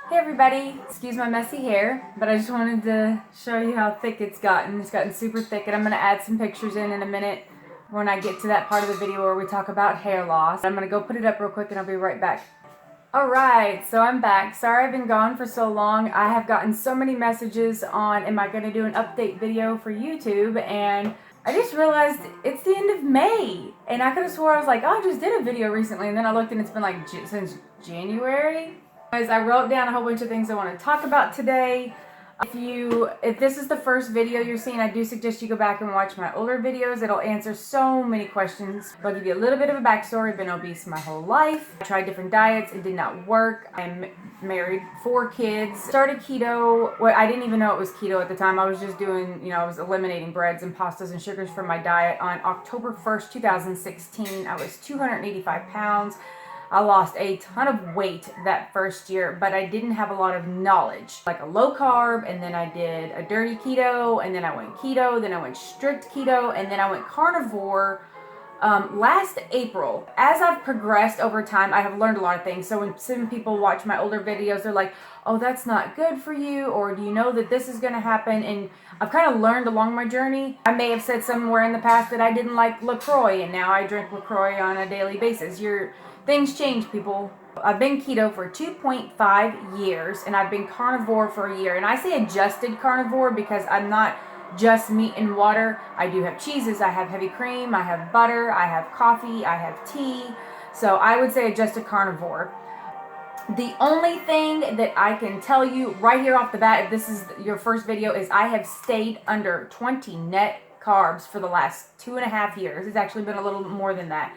Hey everybody, excuse my messy hair, but I just wanted to show you how thick it's gotten. It's gotten super thick, and I'm going to add some pictures in a minute when I get to that part of the video where we talk about hair loss. I'm going to go put it up real quick and I'll be right back. Alright, so I'm back. Sorry I've been gone for so long. I have gotten so many messages on am I going to do an update video for YouTube, and I just realized it's the end of May, and I could have swore I was like, oh, I just did a video recently, and then I looked and it's been like since January. Guys, I wrote down a whole bunch of things I want to talk about today. If this is the first video you're seeing, I do suggest you go back and watch my older videos. It'll answer so many questions. I'll give you a little bit of a backstory. I've been obese my whole life. I tried different diets. It did not work. I'm married, 4 kids. Started keto. Well, I didn't even know it was keto at the time. I was just doing, I was eliminating breads and pastas and sugars from my diet. On October 1st, 2016, I was 285 pounds. I lost a ton of weight that first year, but I didn't have a lot of knowledge. Like a low carb, and then I did a dirty keto, and then I went keto, then I went strict keto, and then I went carnivore last April. As I've progressed over time, I have learned a lot of things. So when some people watch my older videos, they're like, oh, that's not good for you, or do you know that this is going to happen? And I've kind of learned along my journey. I may have said somewhere in the past that I didn't like LaCroix, and now I drink LaCroix on a daily basis. Things change, people. I've been keto for 2.5 years, and I've been carnivore for a year. And I say adjusted carnivore because I'm not just meat and water. I do have cheeses, I have heavy cream, I have butter, I have coffee, I have tea. So I would say adjusted carnivore. The only thing that I can tell you right here off the bat, if this is your first video, is I have stayed under 20 net carbs for the last 2.5 years. It's actually been a little more than that.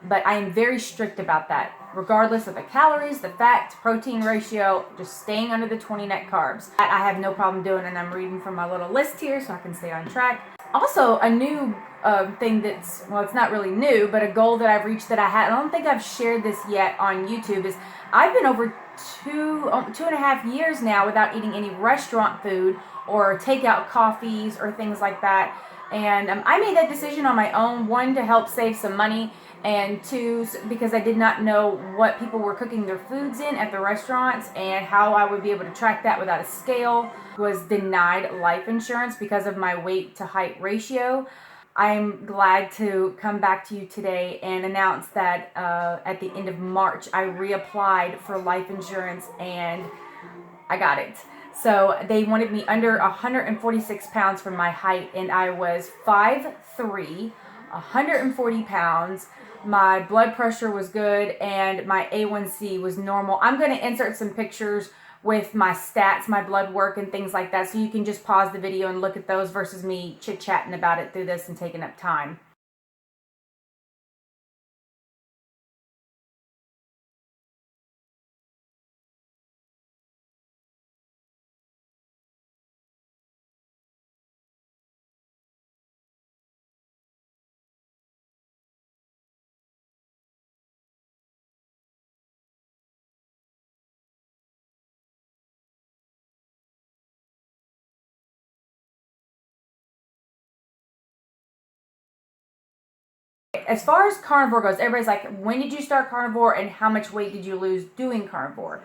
But I am very strict about that. Regardless of the calories, the fat to protein ratio, just staying under the 20 net carbs. I have no problem doing, and I'm reading from my little list here so I can stay on track. Also, a new thing it's not really new, but a goal that I've reached that I don't think I've shared this yet on YouTube, is I've been over 2.5 years now without eating any restaurant food or takeout coffees or things like that. And I made that decision on my own, 1, to help save some money, and 2, because I did not know what people were cooking their foods in at the restaurants and how I would be able to track that without a scale. Was denied life insurance because of my weight to height ratio. I'm glad to come back to you today and announce that at the end of March, I reapplied for life insurance and I got it. So they wanted me under 146 pounds from my height, and I was 5'3", 140 pounds. My blood pressure was good, and my A1C was normal. I'm going to insert some pictures with my stats, my blood work, and things like that, so you can just pause the video and look at those versus me chit-chatting about it through this and taking up time. As far as carnivore goes, everybody's like, when did you start carnivore and how much weight did you lose doing carnivore?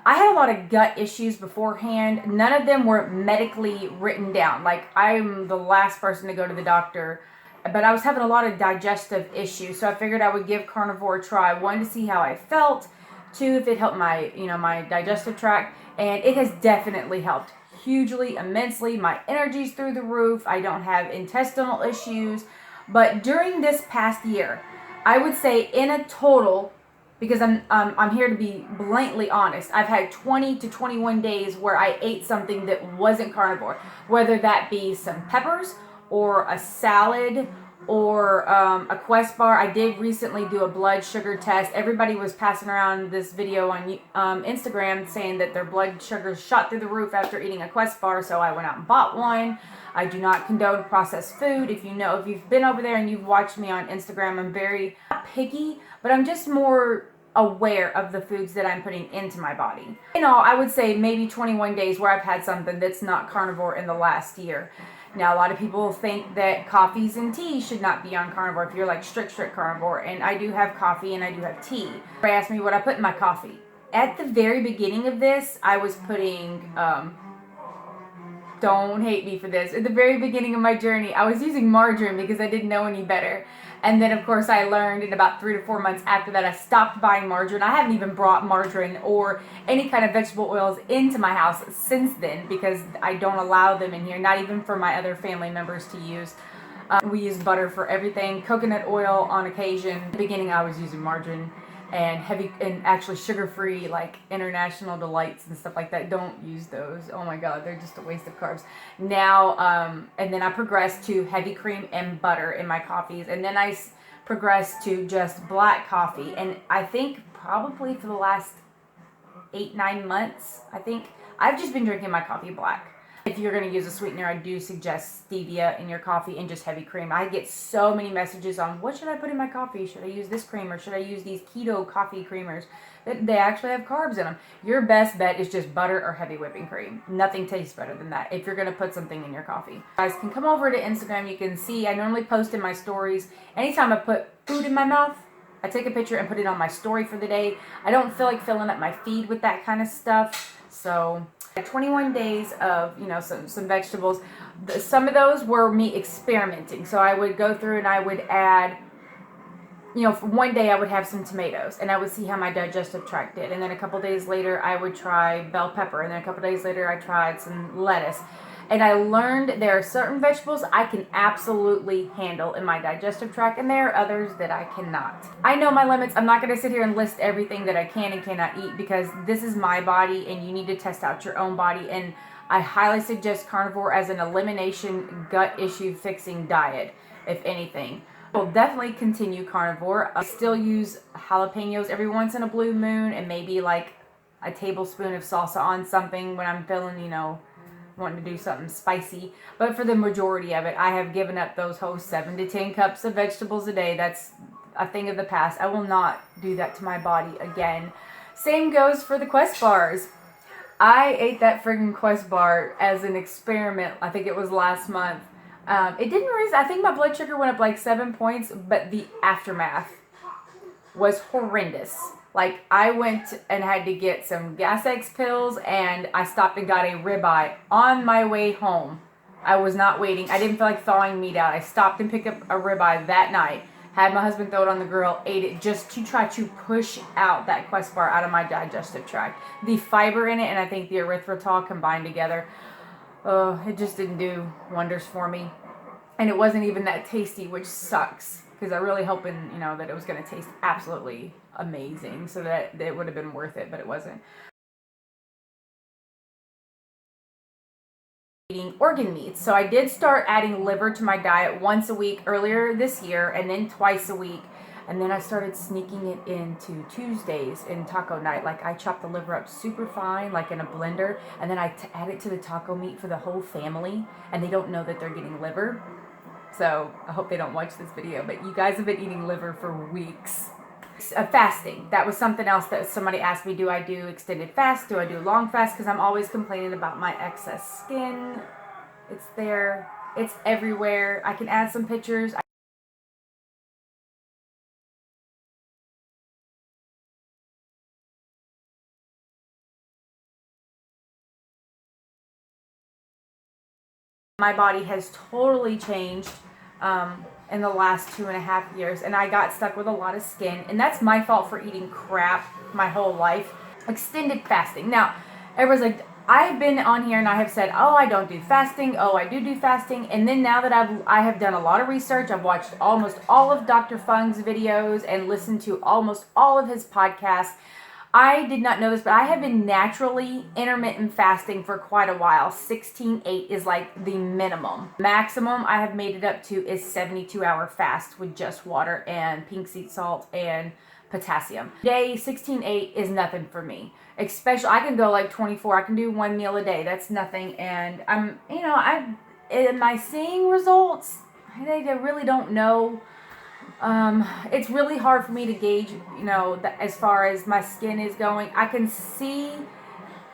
I had a lot of gut issues beforehand. None of them were medically written down. Like, I'm the last person to go to the doctor, but I was having a lot of digestive issues, so I figured I would give carnivore a try. 1, to see how I felt. 2, if it helped my, my digestive tract, and it has definitely helped hugely, immensely. My energy's through the roof. I don't have intestinal issues. But during this past year, I would say in a total, because I'm here to be blatantly honest, I've had 20 to 21 days where I ate something that wasn't carnivore, whether that be some peppers or a salad or a Quest bar. I did recently do a blood sugar test. Everybody was passing around this video on Instagram saying that their blood sugars shot through the roof after eating a Quest bar, so I went out and bought one. I do not condone processed food. If you've been over there and you've watched me on Instagram, I'm very not picky, but I'm just more aware of the foods that I'm putting into my body. I would say maybe 21 days where I've had something that's not carnivore in the last year. Now, a lot of people think that coffees and tea should not be on carnivore if you're like strict carnivore, and I do have coffee and I do have tea. They ask me what I put in my coffee. at the very beginning of this, I was putting, don't hate me for this, at the very beginning of my journey, I was using margarine because I didn't know any better. And then, of course, I learned in about 3 to 4 months after that, I stopped buying margarine. I haven't even brought margarine or any kind of vegetable oils into my house since then because I don't allow them in here, not even for my other family members to use. We use butter for everything, coconut oil on occasion. In the beginning, I was using margarine and heavy and actually sugar-free, like International Delights and stuff like that. Don't use those. Oh my God, they're just a waste of carbs. Now, and then I progressed to heavy cream and butter in my coffees, and then I progressed to just black coffee. And I think probably for the last 8-9 months, I think I've just been drinking my coffee black. If you're going to use a sweetener, I do suggest stevia in your coffee and just heavy cream. I get so many messages on what should I put in my coffee? Should I use this cream or should I use these keto coffee creamers? They actually have carbs in them. Your best bet is just butter or heavy whipping cream. Nothing tastes better than that if you're going to put something in your coffee. You guys can come over to Instagram. You can see I normally post in my stories. Anytime I put food in my mouth, I take a picture and put it on my story for the day. I don't feel like filling up my feed with that kind of stuff. So 21 days of, some vegetables. Some of those were me experimenting. So I would go through and I would add, for one day I would have some tomatoes and I would see how my digestive tract did. And then a couple days later I would try bell pepper. And then a couple days later I tried some lettuce. And I learned there are certain vegetables I can absolutely handle in my digestive tract, and there are others that I cannot. I know my limits. I'm not going to sit here and list everything that I can and cannot eat because this is my body and you need to test out your own body. And I highly suggest carnivore as an elimination gut issue fixing diet, if anything. I'll definitely continue carnivore. I still use jalapenos every once in a blue moon and maybe like a tablespoon of salsa on something when I'm feeling, wanting to do something spicy. But for the majority of it, I have given up those whole 7 to 10 cups of vegetables a day. That's a thing of the past. I will not do that to my body again. Same goes for the Quest bars. I ate that friggin' Quest bar as an experiment. I think it was last month. It didn't raise, I think my blood sugar went up like 7 points, but the aftermath was horrendous. Like, I went and had to get some Gas-X pills, and I stopped and got a ribeye on my way home. I was not waiting. I didn't feel like thawing meat out. I stopped and picked up a ribeye that night, had my husband throw it on the grill, ate it just to try to push out that Quest bar out of my digestive tract. The fiber in it and I think the erythritol combined together, it just didn't do wonders for me. And it wasn't even that tasty, which sucks. Because I really hoping, that it was going to taste absolutely amazing so that it would have been worth it, but it wasn't. Eating organ meats. So I did start adding liver to my diet once a week earlier this year and then twice a week. And then I started sneaking it into Tuesdays in taco night. Like I chop the liver up super fine, like in a blender, and then I add it to the taco meat for the whole family, and they don't know that they're getting liver. So I hope they don't watch this video, but you guys have been eating liver for weeks. Fasting. That was something else that somebody asked me, do I do extended fast? Do I do long fast? Because I'm always complaining about my excess skin. It's there. It's everywhere. I can add some pictures. My body has totally changed in the last 2.5 years, and I got stuck with a lot of skin, and that's my fault for eating crap my whole life. Extended fasting. Now, everyone's like, I've been on here and I have said, oh, I don't do fasting. Oh, I do fasting. And then now that I have done a lot of research, I've watched almost all of Dr. Fung's videos and listened to almost all of his podcasts. I did not know this, but I have been naturally intermittent fasting for quite a while. 16/8 is like the minimum. Maximum I have made it up to is 72-hour fast with just water and pink sea salt and potassium. Day 16/8 is nothing for me. Especially, I can go like 24. I can do one meal a day. That's nothing. And am I seeing results? I really don't know. It's really hard for me to gauge, as far as my skin is going. I can see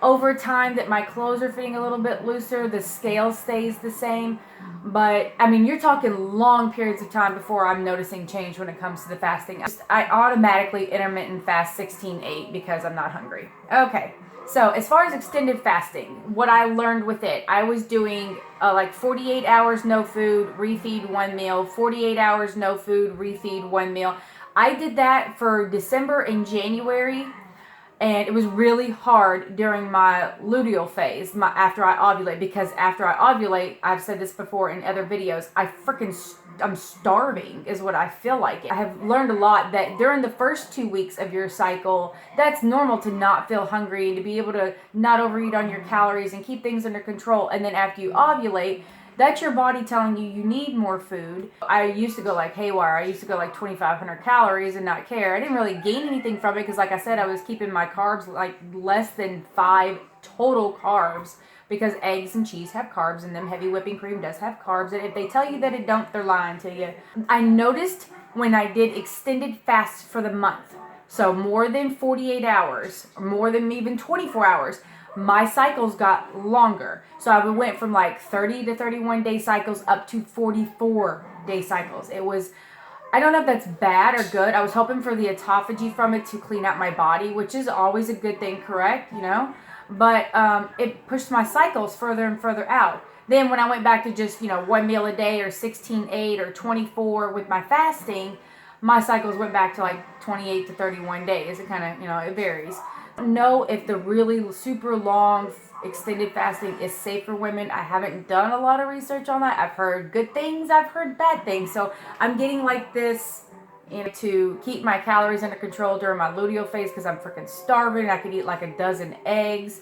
over time that my clothes are fitting a little bit looser, the scale stays the same. But I mean, you're talking long periods of time before I'm noticing change when it comes to the fasting. I automatically intermittent fast 16/8 because I'm not hungry. Okay, so as far as extended fasting, what I learned with it, I was doing like 48 hours no food, refeed 1 meal, 48 hours no food, refeed 1 meal. I did that for December and January. And it was really hard during my luteal phase, after I ovulate, because after I ovulate, I've said this before in other videos, I'm starving is what I feel like. I have learned a lot that during the first 2 weeks of your cycle, that's normal to not feel hungry and to be able to not overeat on your calories and keep things under control. And then after you ovulate, that's your body telling you you need more food. I used to go like haywire. I used to go like 2,500 calories and not care. I didn't really gain anything from it because, like I said, I was keeping my carbs like less than 5 total carbs, because eggs and cheese have carbs in them. Heavy whipping cream does have carbs. And if they tell you that it don't, they're lying to you. I noticed when I did extended fasts for the month, so more than 48 hours, or more than even 24 hours, my cycles got longer. So I went from like 30 to 31 day cycles up to 44 day cycles. It was, I don't know if that's bad or good. I was hoping for the autophagy from it to clean out my body, which is always a good thing, correct? You know, but it pushed my cycles further and further out. Then when I went back to just, 1 meal a day or 16/8 or 24 with my fasting, my cycles went back to like 28 to 31 days. It kind of, it varies. Know if the really super long extended fasting is safe for women. I haven't done a lot of research on that. I've heard good things, I've heard bad things. So I'm getting like this, to keep my calories under control during my luteal phase because I'm freaking starving. I could eat like a dozen eggs.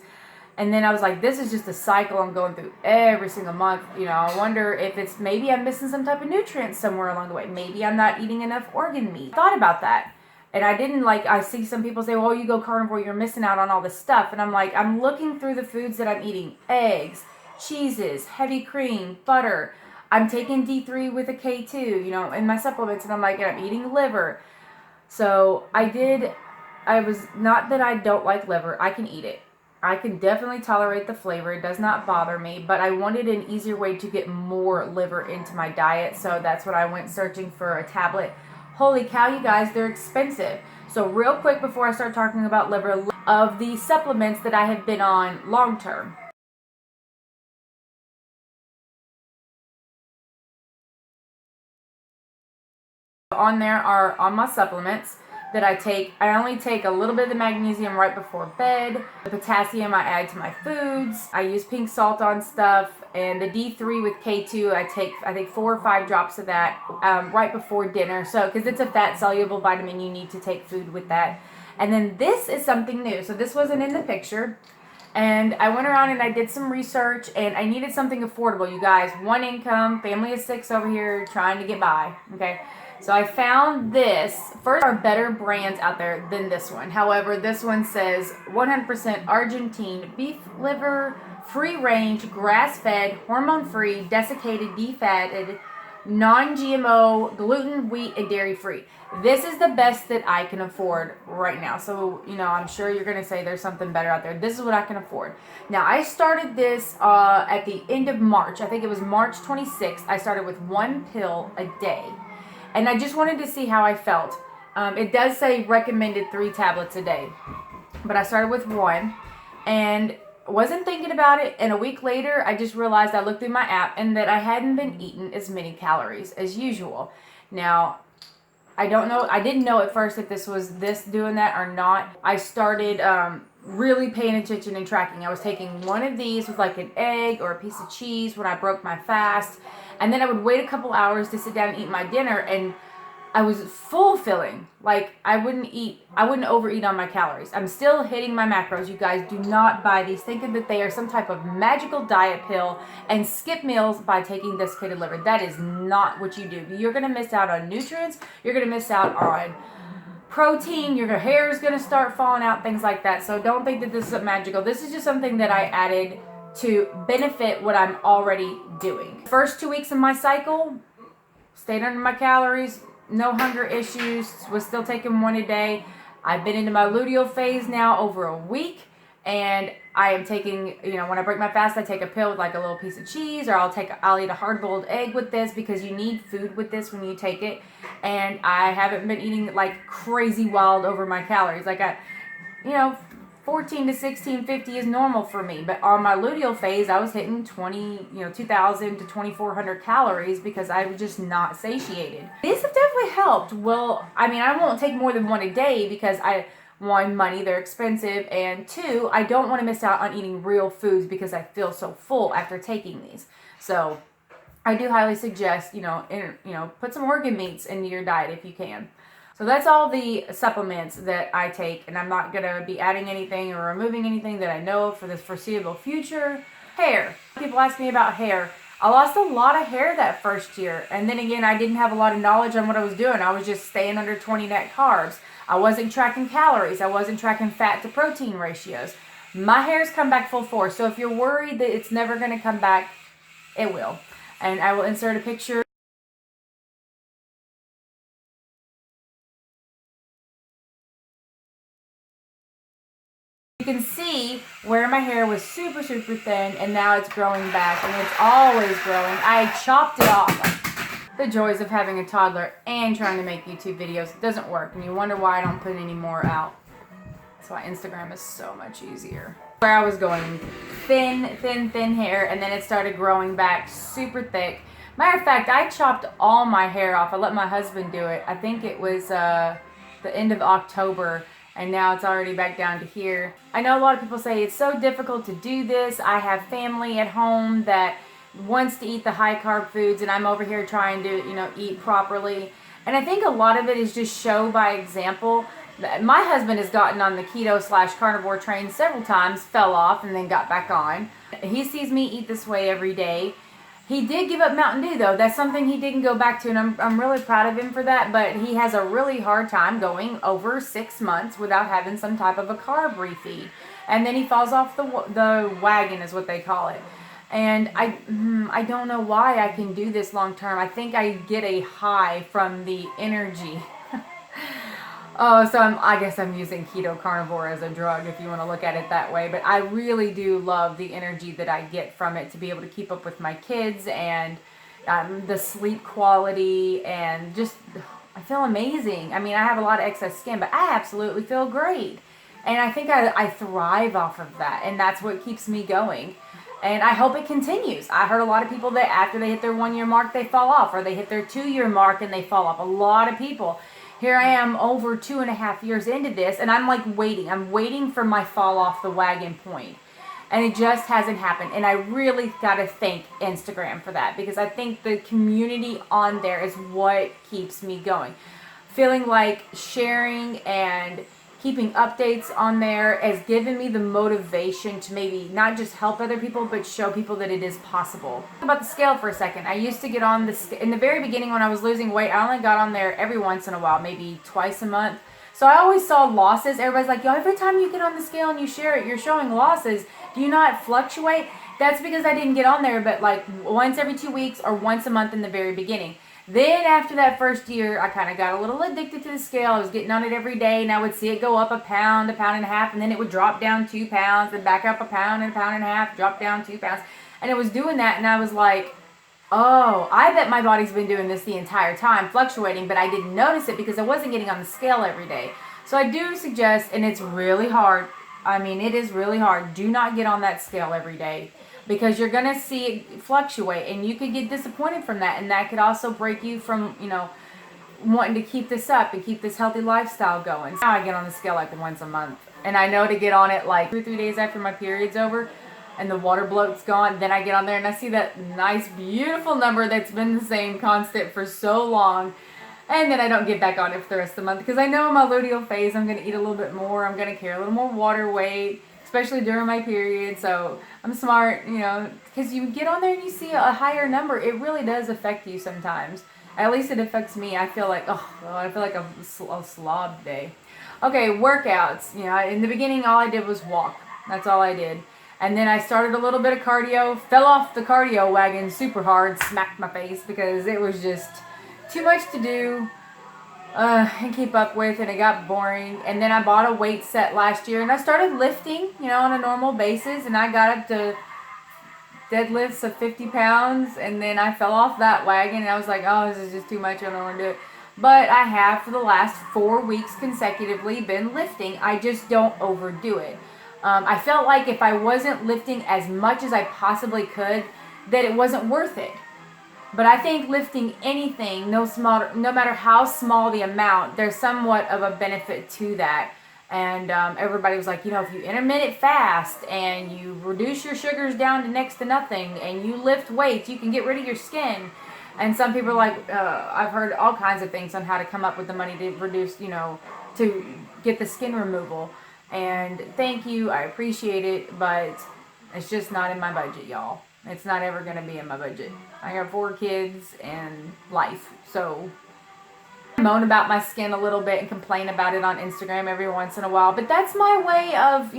And then I was like, this is just a cycle I'm going through every single month. I wonder if it's maybe I'm missing some type of nutrients somewhere along the way. Maybe I'm not eating enough organ meat. I thought about that. And I didn't I see some people say, well, you go carnivore, you're missing out on all this stuff. And I'm like, I'm looking through the foods that I'm eating. Eggs, cheeses, heavy cream, butter. I'm taking D3 with a K2, in my supplements. And I'm like, I'm eating liver. So I was, not that I don't like liver. I can eat it. I can definitely tolerate the flavor. It does not bother me. But I wanted an easier way to get more liver into my diet. So that's what I went searching for, a tablet. Holy cow, you guys, they're expensive. So real quick before I start talking about liver, of the supplements that I have been on long term. On there are on my supplements that I take. I only take a little bit of the magnesium right before bed. The potassium I add to my foods. I use pink salt on stuff. And the D3 with K2, I think 4 or 5 drops of that right before dinner. So, because it's a fat soluble vitamin, you need to take food with that. And then this is something new. So this wasn't in the picture. And I went around and I did some research, and I needed something affordable, you guys. 1 income, family of 6 over here trying to get by, okay? So I found this. First, there are better brands out there than this one. However, this one says 100% Argentine beef liver, free-range, grass-fed, hormone-free, desiccated, defatted, non-GMO, gluten, wheat, and dairy-free. This is the best that I can afford right now. So, I'm sure you're going to say there's something better out there. This is what I can afford. Now, I started this at the end of March. I think it was March 26th. I started with 1 pill a day. And I just wanted to see how I felt. It does say recommended 3 tablets a day. But I started with 1. And wasn't thinking about it, and a week later I just realized, I looked through my app, and that I hadn't been eating as many calories as usual. Now, I don't know, I didn't know at first if this was doing that or not. I started really paying attention and tracking. I was taking one of these with like an egg or a piece of cheese when I broke my fast, and then I would wait a couple hours to sit down and eat my dinner, and I was fulfilling. Like, I wouldn't overeat on my calories. I'm still hitting my macros. You guys, do not buy these thinking that they are some type of magical diet pill and skip meals by taking desiccated liver. That is not what you do. You're going to miss out on nutrients. You're going to miss out on protein. Your hair is going to start falling out, things like that. So don't think that this is magical. This is just something that I added to benefit what I'm already doing. First 2 weeks of my cycle, stayed under my calories. No hunger issues, was still taking 1 a day. I've been into my luteal phase now over a week, and I am taking, when I break my fast, I take a pill with like a little piece of cheese, or I'll eat a hard-boiled egg with this, because you need food with this when you take it. And I haven't been eating like crazy wild over my calories. Like 14 to 1650 is normal for me, but on my luteal phase, I was hitting 2,000 to 2,400 calories because I was just not satiated. These have definitely helped. Well, I mean, I won't take more than one a day because one, money, they're expensive, and two, I don't want to miss out on eating real foods because I feel so full after taking these. So I do highly suggest, put some organ meats into your diet if you can. So that's all the supplements that I take, and I'm not going to be adding anything or removing anything that I know of for this foreseeable future. Hair. People ask me about hair. I lost a lot of hair that first year, and then again, I didn't have a lot of knowledge on what I was doing. I was just staying under 20 net carbs. I wasn't tracking calories. I wasn't tracking fat to protein ratios. My hair's come back full force, so if you're worried that it's never going to come back, it will. And I will insert a picture. You can see where my hair was super, super thin, and now it's growing back, and it's always growing. I chopped it off. The joys of having a toddler and trying to make YouTube videos. It doesn't work, and you wonder why I don't put any more out. That's why Instagram is so much easier. Where I was going, thin hair, and then it started growing back super thick. Matter of fact, I chopped all my hair off. I let my husband do it. I think it was the end of October, and now it's already back down to here. I know a lot of people say it's so difficult to do this. I have family at home that wants to eat the high carb foods, and I'm over here trying to eat properly. And I think a lot of it is just show by example. My husband has gotten on the keto/carnivore train several times, fell off, and then got back on. He sees me eat this way every day. He did give up Mountain Dew, though. That's something he didn't go back to, and I'm really proud of him for that. But he has a really hard time going over 6 months without having some type of a carb refeed. And then he falls off the wagon, is what they call it. And I don't know why I can do this long term. I think I get a high from the energy. So I guess I'm using keto-carnivore as a drug if you want to look at it that way. But I really do love the energy that I get from it, to be able to keep up with my kids, and the sleep quality, and just I feel amazing. I mean, I have a lot of excess skin, but I absolutely feel great. And I think I thrive off of that, and that's what keeps me going. And I hope it continues. I heard a lot of people that after they hit their 1 year mark, they fall off, or they hit their 2 year mark and they fall off. A lot of people. Here I am over 2.5 years into this, and I'm like waiting. I'm waiting for my fall off the wagon point. And it just hasn't happened. And I really got to thank Instagram for that, because I think the community on there is what keeps me going. Feeling like sharing and keeping updates on there has given me the motivation to maybe not just help other people, but show people that it is possible. About the scale for a second. I used to get on in the very beginning when I was losing weight, I only got on there every once in a while, maybe twice a month. So I always saw losses. Everybody's like, yo, every time you get on the scale and you share it, you're showing losses. Do you not fluctuate? That's because I didn't get on there, but like once every 2 weeks or once a month in the very beginning. Then after that first year, I kind of got a little addicted to the scale. I was getting on it every day, and I would see it go up a pound and a half, and then it would drop down 2 pounds, then back up a pound and a half, drop down 2 pounds. And it was doing that, and I was like, oh, I bet my body's been doing this the entire time, fluctuating, but I didn't notice it because I wasn't getting on the scale every day. So I do suggest, and it's really hard. I mean, it is really hard. Do not get on that scale every day, because you're going to see it fluctuate, and you could get disappointed from that, and that could also break you from, wanting to keep this up and keep this healthy lifestyle going. Now I get on the scale like once a month, and I know to get on it like 2 or 3 days after my period's over and the water bloat's gone. Then I get on there and I see that nice, beautiful number that's been the same constant for so long, and then I don't get back on it for the rest of the month, because I know in my luteal phase I'm going to eat a little bit more. I'm going to carry a little more water weight, especially during my period. So I'm smart, because you get on there and you see a higher number. It really does affect you sometimes. At least it affects me. I feel like, I feel like a slob day. Okay, workouts. In the beginning, all I did was walk. That's all I did. And then I started a little bit of cardio, fell off the cardio wagon super hard, smacked my face because it was just too much to do. and keep up with, and it got boring. And then I bought a weight set last year, and I started lifting, on a normal basis, and I got up to deadlifts of 50 pounds, and then I fell off that wagon, and I was like, oh, this is just too much, I don't want to do it. But I have for the last 4 weeks consecutively been lifting. I just don't overdo it. I felt like if I wasn't lifting as much as I possibly could, that it wasn't worth it. But I think lifting anything, no matter how small the amount, there's somewhat of a benefit to that. And everybody was like, if you intermittent fast and you reduce your sugars down to next to nothing and you lift weights, you can get rid of your skin. And some people are like, I've heard all kinds of things on how to come up with the money to reduce, to get the skin removal. And thank you, I appreciate it, but it's just not in my budget, y'all. It's not ever going to be in my budget. I have 4 kids and life, so I moan about my skin a little bit and complain about it on Instagram every once in a while, but that's my way of,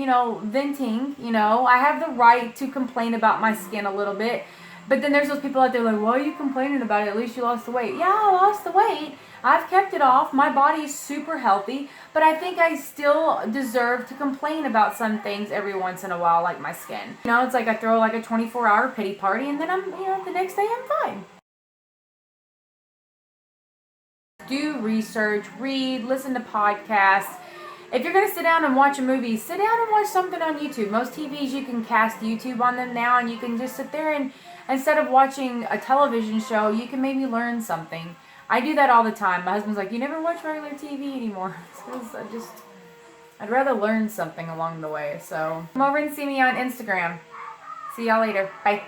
venting. I have the right to complain about my skin a little bit, but then there's those people out there like, why are you complaining about it? At least you lost the weight. Yeah, I lost the weight. I've kept it off. My body is super healthy, but I think I still deserve to complain about some things every once in a while, like my skin. It's like I throw like a 24-hour pity party, and then I'm, the next day I'm fine. Do research, read, listen to podcasts. If you're going to sit down and watch a movie, sit down and watch something on YouTube. Most TVs, you can cast YouTube on them now, and you can just sit there and instead of watching a television show, you can maybe learn something. I do that all the time. My husband's like, you never watch regular TV anymore. Because I'd rather learn something along the way. So come over and see me on Instagram. See y'all later. Bye.